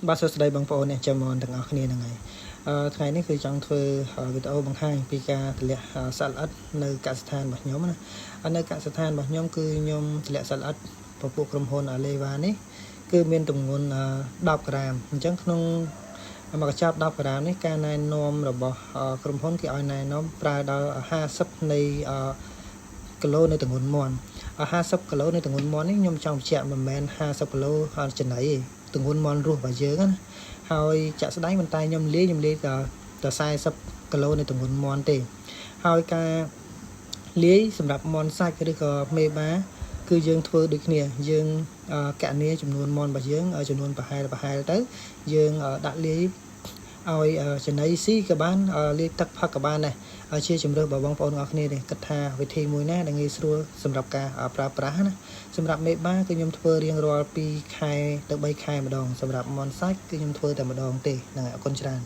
បាទសួស្តីបងប្អូនអ្នកចាំមនទាំងអស់គ្នាហ្នឹងហើយថ្ងៃនេះគឺចង់ធ្វើវីដេអូបង្ហាញពីការតម្លាក់សត្វល្អិតនៅកសិដ្ឋានរបស់ខ្ញុំណានៅកសិដ្ឋានរបស់ខ្ញុំគឺខ្ញុំតម្លាក់សត្វល្អិតពពួកក្រុមហ៊ុនលេវ៉ានេះគឺមានទម្ងន់10ក្រាមអញ្ចឹងក្នុងមួយកញ្ចប់10ក្រាមនេះការណែនាំរបស់ក្រុមហ៊ុនគេឲ្យណែនាំប្រើដល់50នៃគីឡូនៅទម្ងន់មាន់50គីឡូនៅទម្ងន់មាន់នេះខ្ញុំចង់បញ្ជាក់មិនមែន50គីឡូចំណីទេទម្ងន់មាន់រស់របស់យើងណាហើយចាក់ស្ដែងមិនតែខ្ញុំលាយតែ40គីឡូនៅទម្ងន់មាន់ទេហើយការលាយសម្រាប់មាន់សាច់ឬក៏មេបាគឺយើងធ្វើដូចគ្នាយើងកណនីចំនួនមាន់របស់យើងចំនួនប្រហែលទៅយើងដាក់លាយឲ្យចំណីស៊ីក៏បានលាយទឹកផឹកក៏បានដែរជាជំរឿរបស់បងប្អូនទាំងអស់គ្នានេះគិតថាវិធីមួយណាដែលងាយស្រួលសម្រាប់ការប្រើប្រាស់ណាសម្រាប់មេបាគឺខ្ញុំធ្វើរៀងរាល់2ខែទៅ3ខែម្ដងសម្រាប់មាន់សាច់គឺខ្ញុំធ្វើតែម្ដងទេហ្នឹងហើយអរគុណច្រើន